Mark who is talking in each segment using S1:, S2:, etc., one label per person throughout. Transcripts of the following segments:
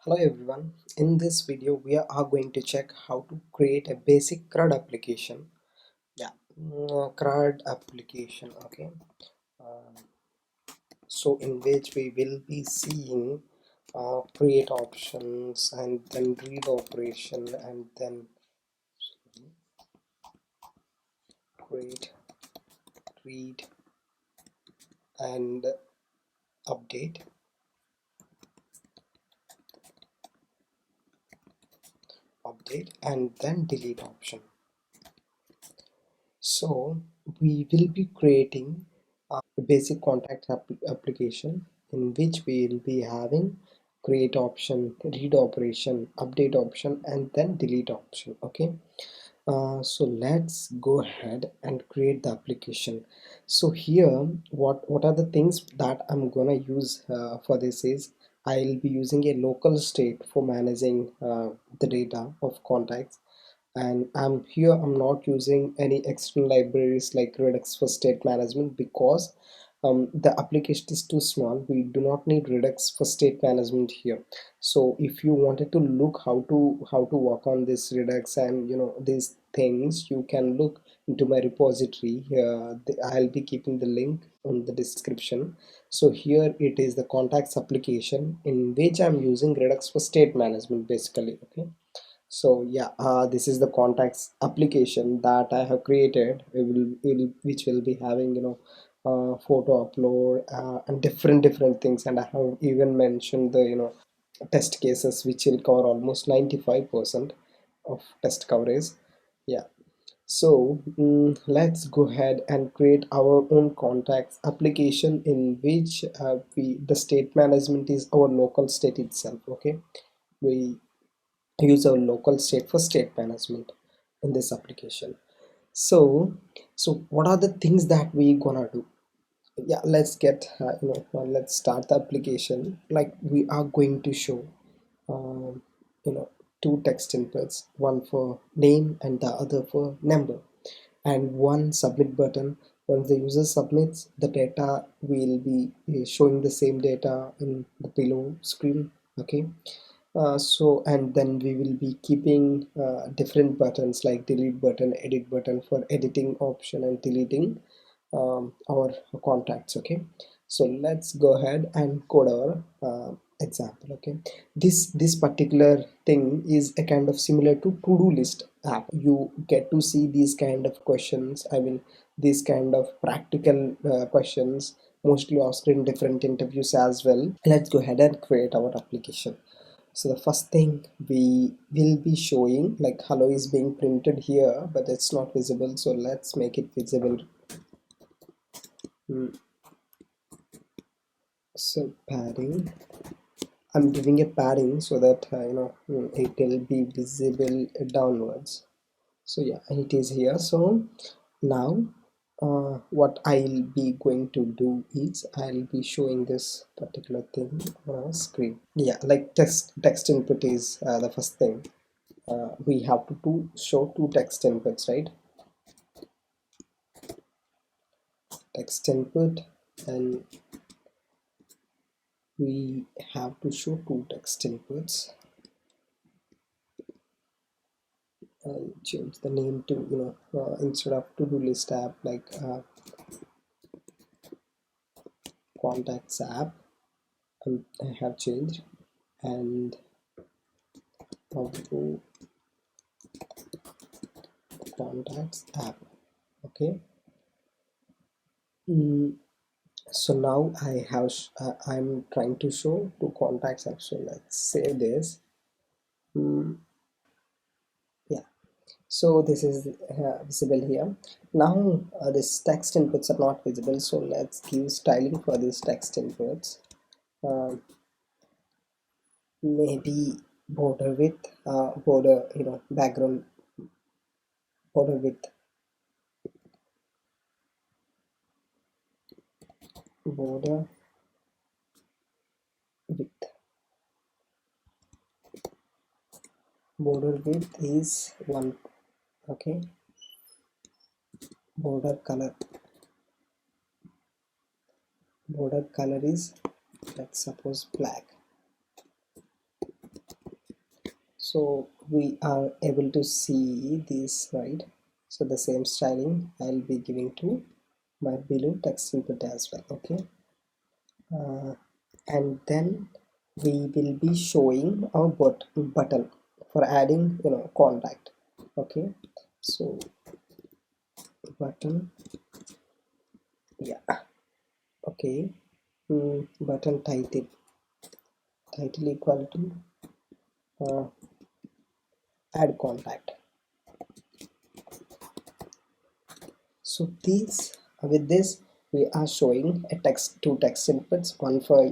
S1: Hello everyone. In this video we are going to check how to create a basic CRUD application. Yeah, CRUD application. Okay. Uh, so in which we will be seeing create options and then read operation and then create, read and update, and then delete option. So we will be creating a basic application in which we will be having create option, read operation, update option and then delete option. Okay. So let's go ahead and create the application. So here what are the things that I'm gonna use for this is I'll be using a local state for managing the data of contacts, and I'm not using any external libraries like redux for state management because the application is too small. We do not need redux for state management here. So if you wanted to look how to work on this redux and these things, you can look into my repository. I'll be keeping the link in the description. So here it is the contacts application in which I'm using redux for state management basically. Okay. So yeah, this is the contacts application that I have created. Which will be having photo upload and different things, and I have even mentioned the test cases which will cover almost 95% of test coverage. Yeah. So let's go ahead and create our own contacts application in which we the state management is our local state itself. Okay. We use our local state for state management in this application. So what are the things that we gonna do? Yeah, let's get let's start the application. Like, we are going to show um, you know two text inputs, one for name and the other for number, and one submit button. Once the user submits, the data will be showing the same data in the below screen. Okay. So and then we will be keeping different buttons like delete button, edit button for editing option and deleting our contacts. Okay. So let's go ahead and code our example. Okay. This particular thing is a kind of similar to to-do list app. You get to see these kind of questions, I mean these kind of practical questions mostly asked in different interviews as well. Let's go ahead and create our application. So the first thing we will be showing, like, hello is being printed here but it's not visible, so let's make it visible. Mm, so padding, I'm giving a padding so that it will be visible downwards. So yeah, it is here. So now what I'll be going to do is I'll be showing this particular thing on a screen. Yeah, like text input is the first thing. We have to show two text inputs, right? Text input, and we have to show two text inputs. I'll change the name to instead of to-do list app, like contacts app. I have changed, and to contacts app. Okay. So now I'm trying to show two contacts app. So let's save this. Yeah. So this is visible here. Now this text inputs are not visible, so let's give styling for these text inputs. Maybe border width, border, background border width, border width, border width is 1. Okay. Border color is, let's suppose, black. So we are able to see this, right? So the same styling I'll be giving to my below text input as well. Okay, and then we will be showing our button for adding, contact. Okay, so button, yeah. Okay, button title equal to uh, add contact. So these, with this, we are showing two text inputs, one for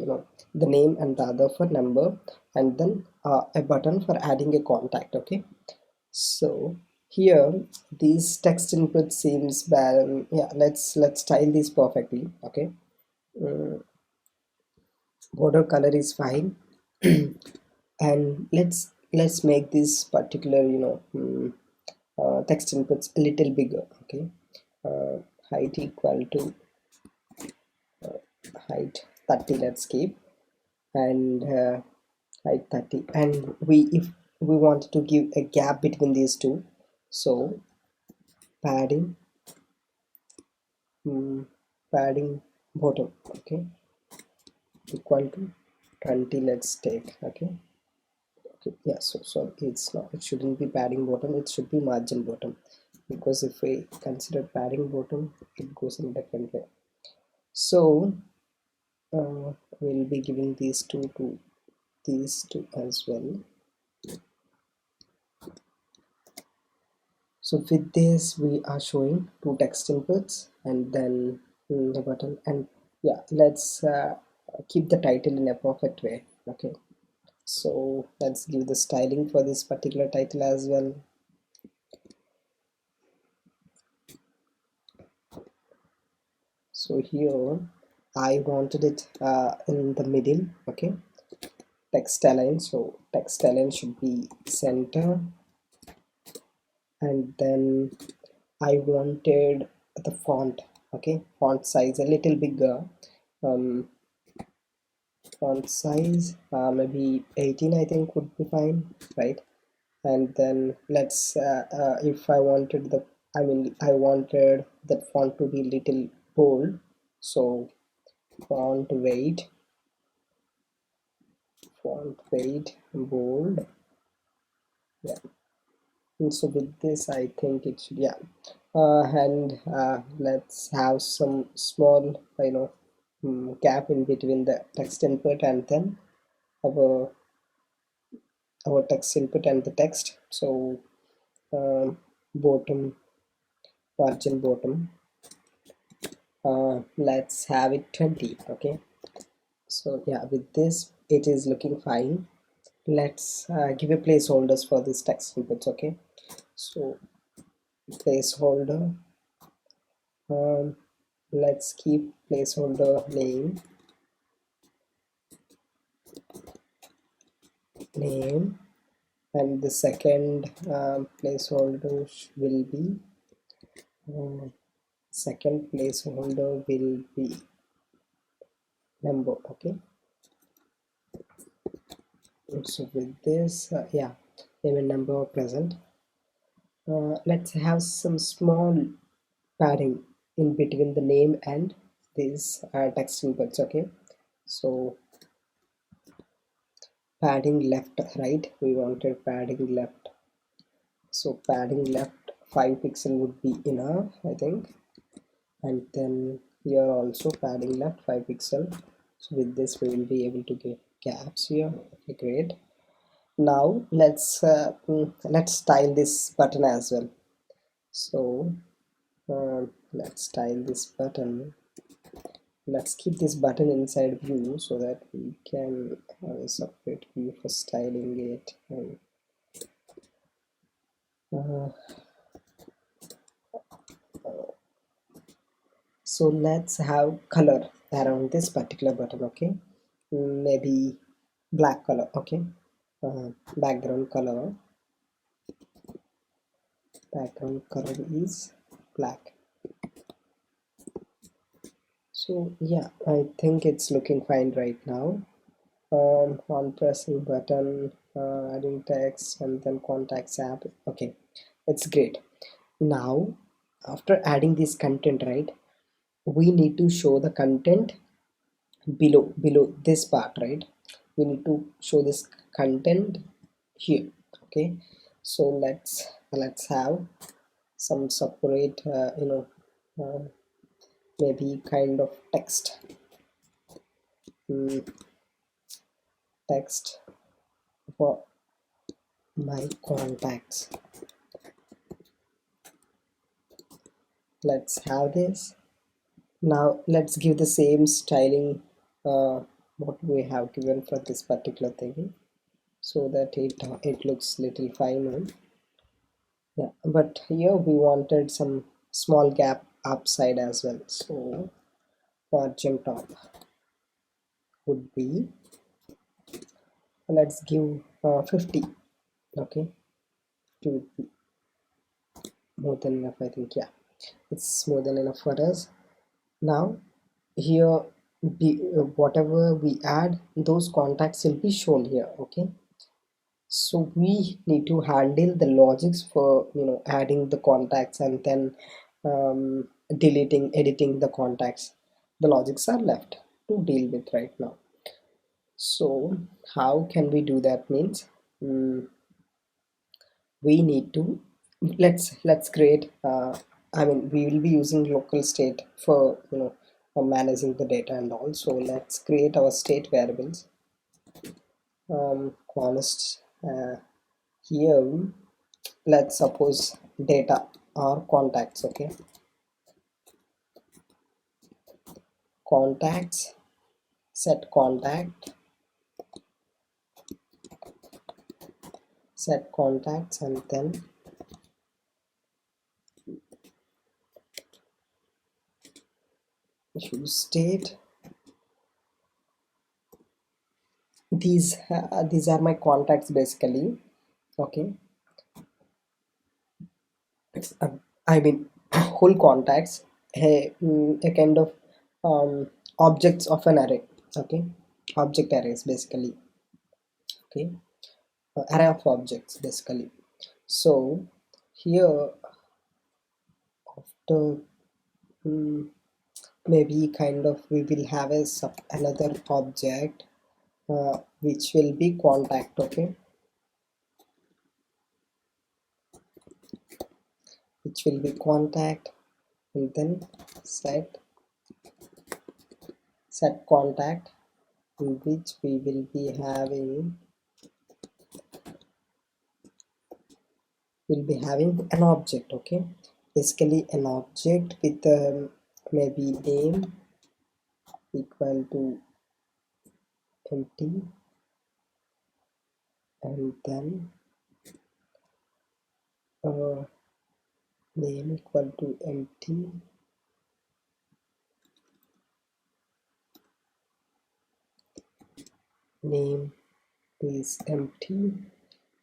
S1: the name and the other for number, and then a button for adding a contact. Okay, so here these text input seems bad. Yeah, let's style this perfectly. Okay, border color is fine. And let's make this particular text inputs a little bigger. Okay, uh, height equal to height 30, let's keep, and height 30, and if we want to give a gap between these two, so padding, padding bottom, okay, equal to 20, let's take. Okay, okay, yeah, so it's not, it shouldn't be padding bottom, it should be margin bottom, because if we consider padding bottom, it goes in different way. So we'll be giving these two to these two as well. So with this we are showing two text inputs and then the button, and yeah, let's keep the title in a perfect way. Okay, so let's give the styling for this particular title as well. So here I wanted it in the middle. Okay, text align, so text align should be center, and then I wanted the font, okay, font size a little bigger. um, Font size maybe 18, I think would be fine, right? And then let's if I wanted I wanted that font to be little bold, so font weight bold, yeah. And so with this I think it should, yeah. And let's have some small gap in between the text input and then our text input and the text. So bottom, margin bottom, let's have it 20. Okay, so yeah, with this it is looking fine. Let's give a placeholders for this text inputs. Okay, so placeholder, um, let's keep placeholder name, and the second placeholder will be uh, second placeholder will be number. Okay, so with this yeah, name and number are present. Let's have some small padding in between the name and these text inputs. Okay, so padding left, right, we wanted padding left, so padding left 5 pixel would be enough, I think. And then here also padding left 5 pixel. So with this we will be able to get gaps here. Okay, great. Now let's style this button as well. So let's style this button. Let's keep this button inside view so that we can have a separate view for styling it. And uh, so let's have color around this particular button. Okay, maybe black color. Okay, background color is black. So yeah, I think it's looking fine right now. on pressing button, adding text, and then contacts app. Okay, it's great. Now after adding this content, right, we need to show the content below this part, right? We need to show this content here. Okay, so let's have some separate uh, maybe kind of text, mm, text for my contacts. Let's have this. Now let's give the same styling what we have given for this particular thing, so that it looks little finer. Yeah, but here we wanted some small gap upside as well, so margin top would be, let's give 50. Okay, it would be more than enough, I think. Yeah, it's more than enough for us. Now here whatever we add, those contacts will be shown here. Okay, so we need to handle the logics for adding the contacts and then deleting, editing the contacts. The logics are left to deal with right now. So how can we do that? Means we need to, let's create I mean we will be using local state for for managing the data and all. So let's create our state variables. Const here, let's suppose data or contacts. Okay, contacts, set contact, set contacts, and then use state. These are my contacts basically. Okay, I mean whole contacts, a kind of objects of an array. Okay, object arrays basically. Okay, array of objects basically. So here after maybe kind of we will have another object which will be contact. Okay, which will be contact, and then set contact, in which we will be having an object. Okay, basically an object with maybe name equal to empty, and then name equal to empty, name is empty,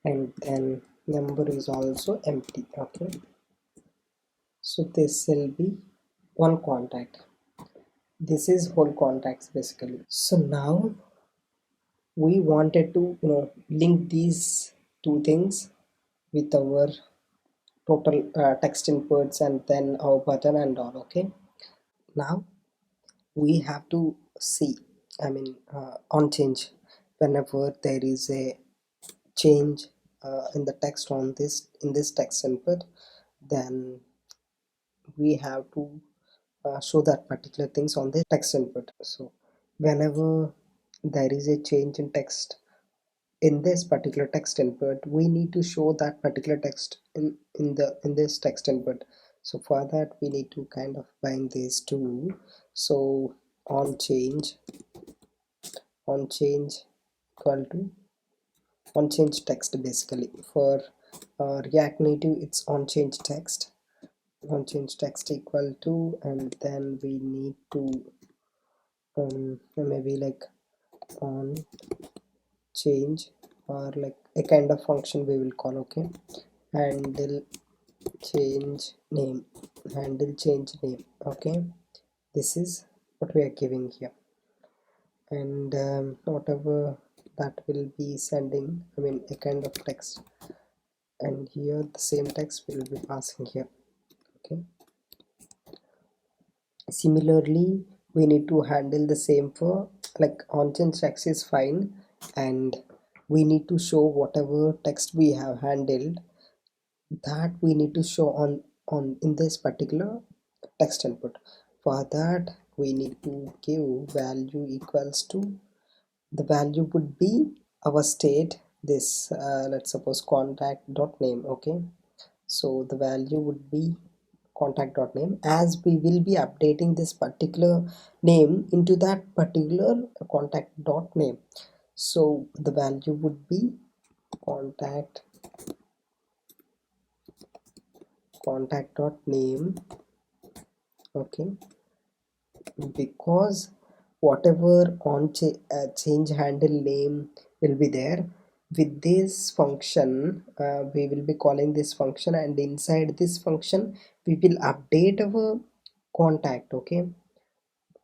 S1: and then number is also empty. Okay, so this will be one contact. This is whole contacts basically. So now we wanted to link these two things with our total text inputs and then our button and all. Okay, now we have to see, I mean on change, whenever there is a change in the text on this, in this text input, then we have to show that particular things on the text input. So whenever there is a change in text in this particular text input, we need to show that particular text in this text input. So for that we need to kind of bind these two. So on change equal to on change text basically. For React Native it's on change text, on change text equal to, and then we need to maybe like on change, or like a kind of function we will call. Okay, handle change name, handle change name. Okay, this is what we are giving here. and whatever that will be sending, I mean a kind of text, and here the same text will be passing here. Okay, similarly we need to handle the same for like on change text is fine, and we need to show whatever text we have handled, that we need to show on in this particular text input. For that we need to give value equals to, the value would be our state, this let's suppose contact dot name. Okay, so the value would be contact dot name, as we will be updating this particular name into that particular contact dot name. So the value would be contact dot name. Okay, because whatever change handle name will be there, with this function we will be calling this function, and inside this function we will update our contact. Okay,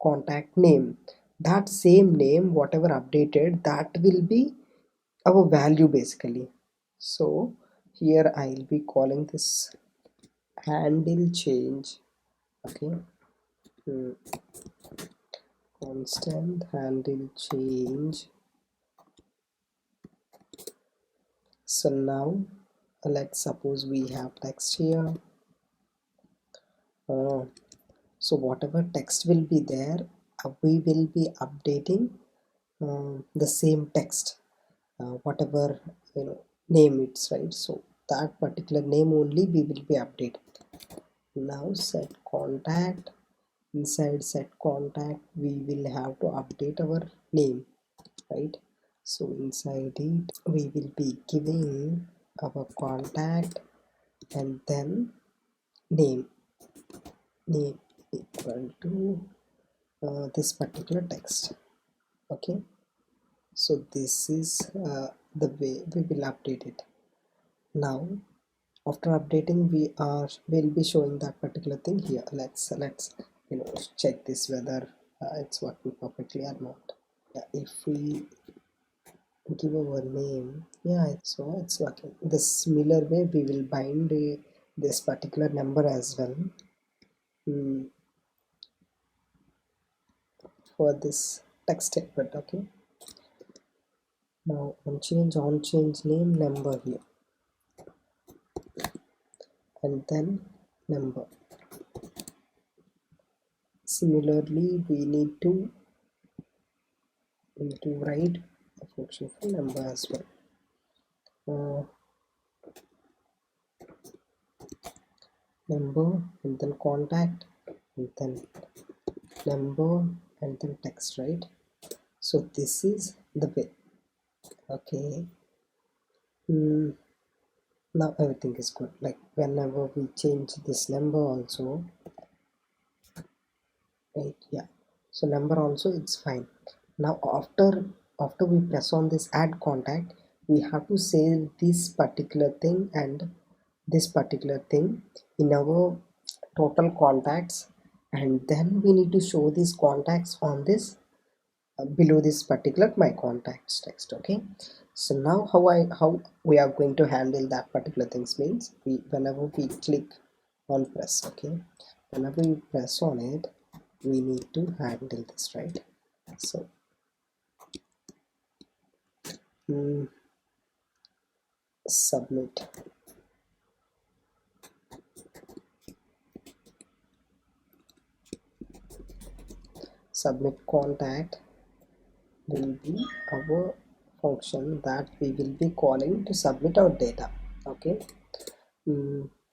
S1: contact name, that same name whatever updated, that will be our value basically. So here I'll be calling this handle change. Okay, mm, constant handle change. So now let's suppose we have text here. uh, so whatever text will be there, we will be updating the same text, whatever name it's, right? So that particular name only we will be updating. Now set contact, inside set contact we will have to update our name, right? So inside it we will be giving our contact and then name equal to this particular text. Okay, so this is the way we will update it. Now after updating will be showing that particular thing here. Let's check this whether it's working perfectly or not. Yeah, if we give our name, yeah, so it's working. The similar way we will bind this particular number as well, for this text statement. Okay, now on change name number here, and then number. Similarly we need to write a function for number as well. Number and then contact and then number and then text, right? So this is the way. Okay, now everything is good. Like whenever we change this number also, right? Yeah, so number also it's fine. Now after we press on this add contact, we have to save this particular thing and this particular thing in our total contacts, and then we need to show these contacts on this below this particular my contacts text. Okay, so now how we are going to handle that particular things means, whenever we click on press, okay, whenever we press on it we need to handle this, right? So submit contact will be our function that we will be calling to submit our data. Okay,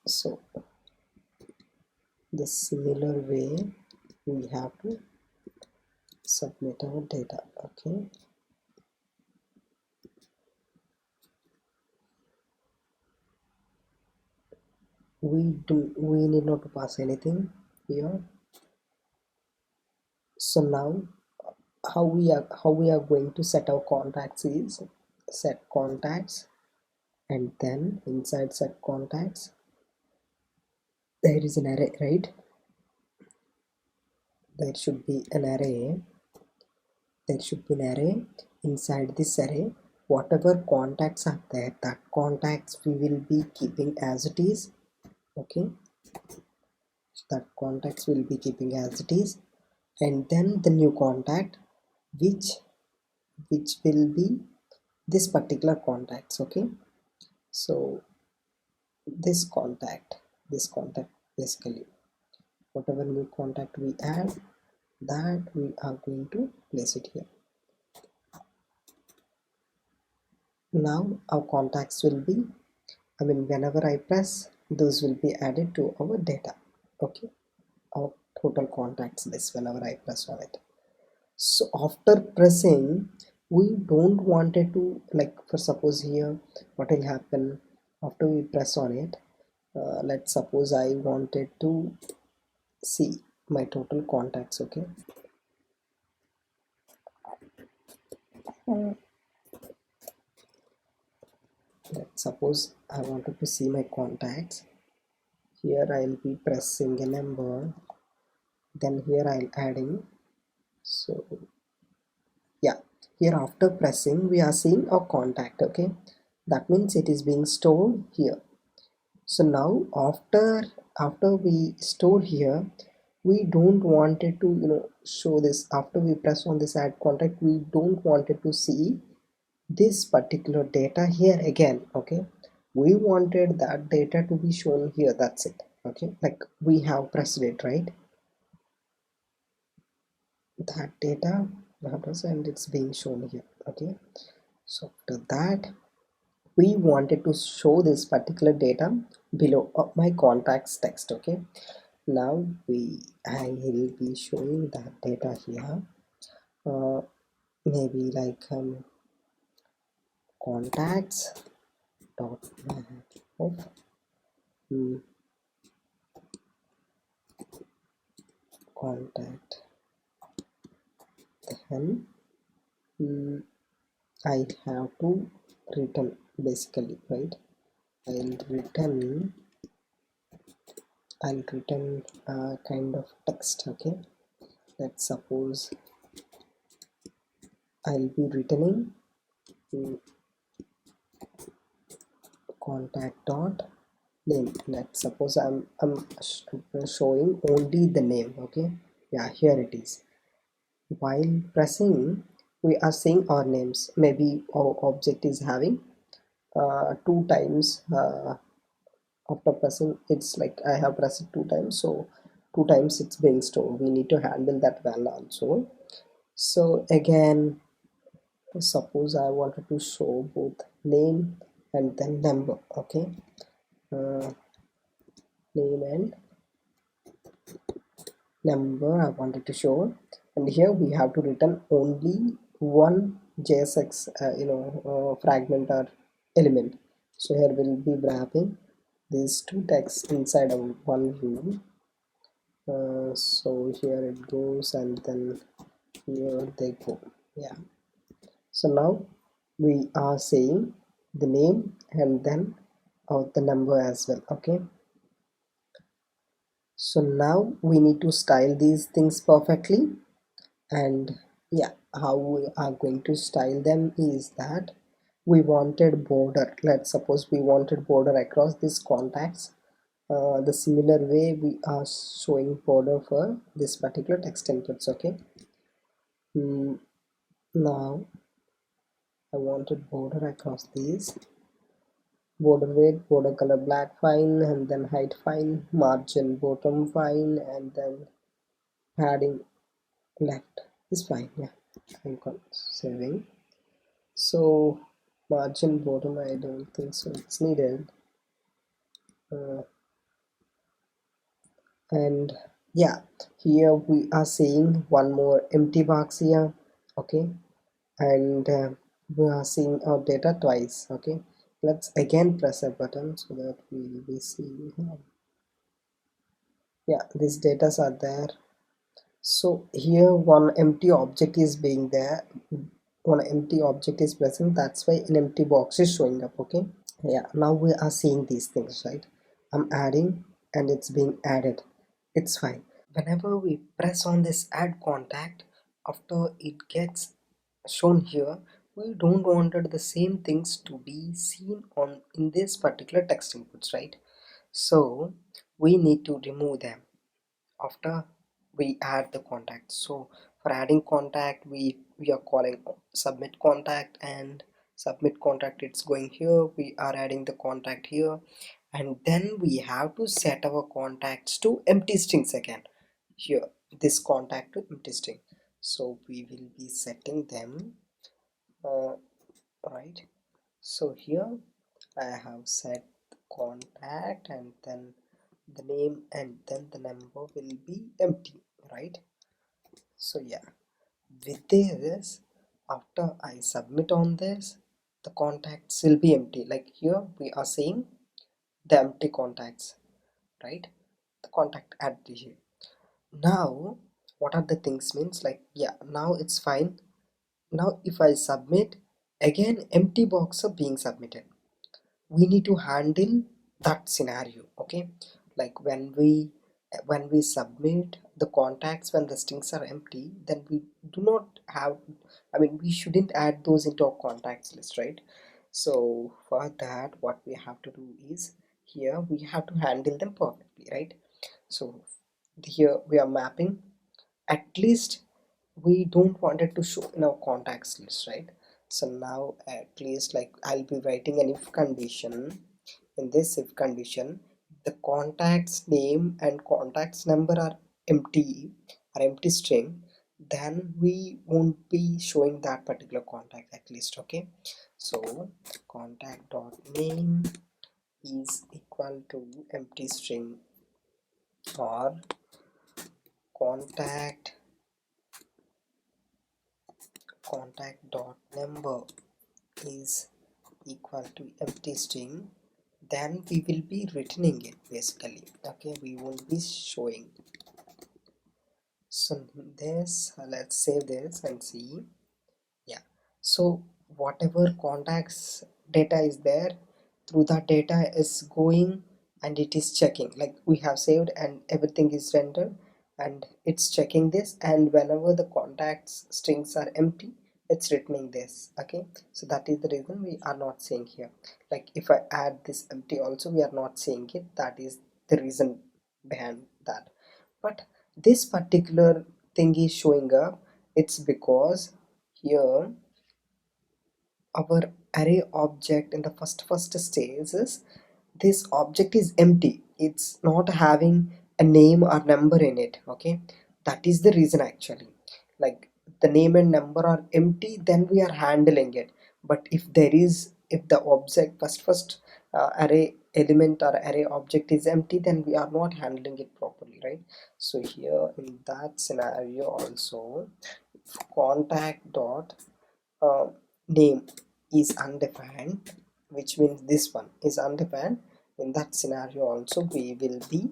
S1: so the similar way we have to submit our data. Okay, we need not to pass anything here. So now how we are going to set our contacts is set contacts, and then inside set contacts there is an array, right? There should be an array, there should be an array. Inside this array, whatever contacts are there, that contacts we will be keeping as it is. Okay, that contacts will be keeping as it is, and then the new contact which will be this particular contacts. Okay, so this contact basically whatever new contact we add, that we are going to place it here. Now our contacts will be, whenever I press, those will be added to our data. Okay, our total contacts list whenever I press on it. So after pressing, we don't want it to, like, for suppose here what will happen after we press on it. Let's suppose I wanted to see my total contacts. Okay, let's suppose I wanted to see my contacts. Here I'll be pressing a number, then here I'll adding. So yeah, here after pressing we are seeing a contact. Okay, that means it is being stored here. So now after we store here, we don't want it to show this. After we press on this add contact, we don't want it to see this particular data here again. Okay, we wanted that data to be shown here, that's it. Okay, like we have pressed it, right? That data matters and it's being shown here. Okay, so after that we wanted to show this particular data below my contacts text. Okay, now I will be showing that data here. Maybe like contacts dot of contact, then I have to return basically, right? I'll return kind of text. Okay, let's suppose I'll be returning contact dot name. Let's suppose I'm showing only the name. Okay, yeah, here it is. While pressing, we are seeing our names. Maybe our object is having two times. After pressing, it's like I have pressed it two times, so two times it's being stored. We need to handle that well also. So again, suppose I wanted to show both name and then number. Okay, name and number I wanted to show, and here we have to return only one JSX fragment or element. So here we'll be wrapping these two texts inside of one view. So here it goes, and then here they go. Yeah, so now we are saying the name and then the number as well. Okay, so now we need to style these things perfectly. And yeah, how we are going to style them is that we wanted border. Let's suppose we wanted border across these contacts. The similar way we are showing border for this particular text inputs. Okay, now I wanted border across these. Border weight, border color black, fine, and then height, fine, margin bottom, fine, and then padding left is fine. Yeah, I'm saving. So margin bottom, I don't think so it's needed. And yeah, here we are seeing one more empty box here. Okay, and we are seeing our data twice. Okay, let's again press a button so that we will be seeing. Yeah, these datas are there. So here one empty object is being there, one empty object is present, that's why an empty box is showing up. Okay, yeah, now we are seeing these things, right? I'm adding and it's being added, it's fine. Whenever we press on this add contact, after it gets shown here, we don't wanted the same things to be seen on in this particular text inputs, right? So we need to remove them after we add the contact. So for adding contact, we are calling submit contact, and submit contact, it's going here, we are adding the contact here, and then we have to set our contacts to empty strings again here, this contact to empty string. So we will be setting them, uh, right? So here I have set contact, and then the name, and then the number will be empty, right? So yeah, with this, after I submit on this, the contacts will be empty. Like here we are saying the empty contacts, right? The contact at the here. Now what are the things means, like yeah, now it's fine. Now if I submit, again empty box are being submitted. We need to handle that scenario, okay? Like when we submit the contacts when the strings are empty, then we do not have, I mean, we shouldn't add those into our contacts list, right? So for that, what we have to do is, here we have to handle them perfectly, right? So here we are mapping, at least we don't want it to show in our contacts list, right? So now at least, like, I'll be writing an if condition. In this if condition, the contacts name and contacts number are empty string, then we won't be showing that particular contact at least, okay? So contact dot name is equal to empty string, or contact dot number is equal to empty string, then we will be returning it basically, okay? We won't be showing. So this, let's save this and see. Yeah, so whatever contacts data is there, through that data is going, and it is checking, like we have saved and everything is rendered, and it's checking this, and whenever the contacts strings are empty, it's returning this, okay? So that is the reason we are not seeing here. Like if I add this empty also, we are not seeing it. That is the reason behind that. But this particular thing is showing up, it's because here our array object in the first stage is, this object is empty, it's not having a name or number in it, okay? That is the reason actually. Like the name and number are empty, then we are handling it. But if the object array element or array object is empty, then we are not handling it properly, right? So here in that scenario also, contact dot uh, name is undefined, which means this one is undefined, in that scenario also we will be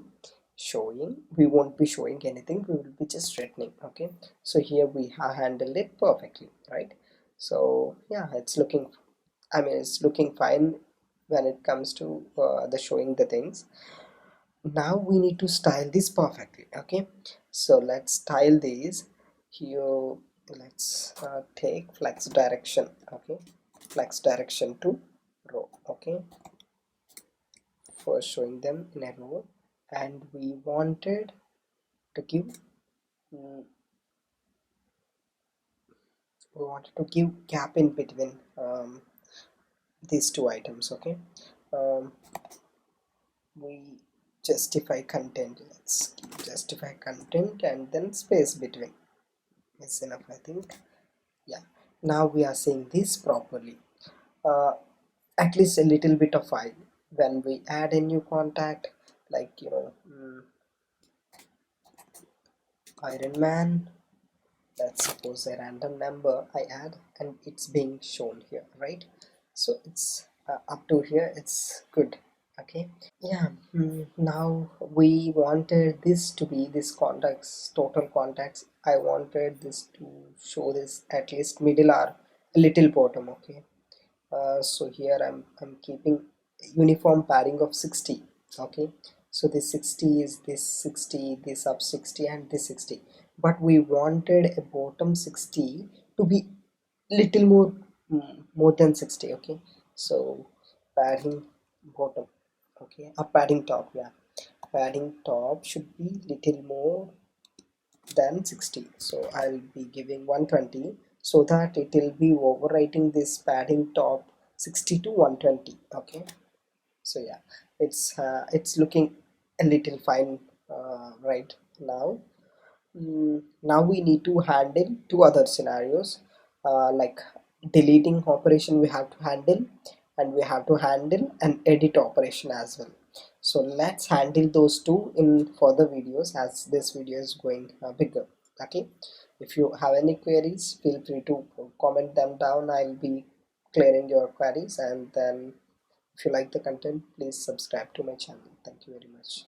S1: showing, we won't be showing anything, we will be just returning, okay? So here we have handled it perfectly, right? So yeah, it's looking, I mean, it's looking fine when it comes to the showing the things. Now we need to style this perfectly, okay? So let's style this here. Let's take flex direction, okay? Flex direction to row, okay, for showing them in a row. And we wanted to give mm, we wanted to give gap in between these two items, okay? um, we justify content, let's keep justify content, and then space between is enough, I think. Yeah, now we are seeing this properly. uh, at least a little bit of file when we add a new contact, like Iron Man, let's suppose a random number I add, and it's being shown here, right? So it's up to here, it's good, okay? Yeah. Now we wanted this to be this contacts, total contacts, I wanted this to show this at least middle or a little bottom, okay? So here I'm keeping uniform padding of 60, okay? So this 60 is this 60, this up 60, and this 60, but we wanted a bottom 60 to be little more, more than 60. Okay, so padding bottom, okay, a padding top, yeah, padding top should be little more than 60, so I'll be giving 120 so that it will be overwriting this padding top 60 to 120. Okay, so yeah, it's looking a little fine right now. Now we need to handle two other scenarios, like deleting operation we have to handle, and we have to handle an edit operation as well. So let's handle those two in further videos as this video is going bigger. Okay, if you have any queries, feel free to comment them down. I'll be clearing your queries, and then if you like the content, please subscribe to my channel. Thank you very much.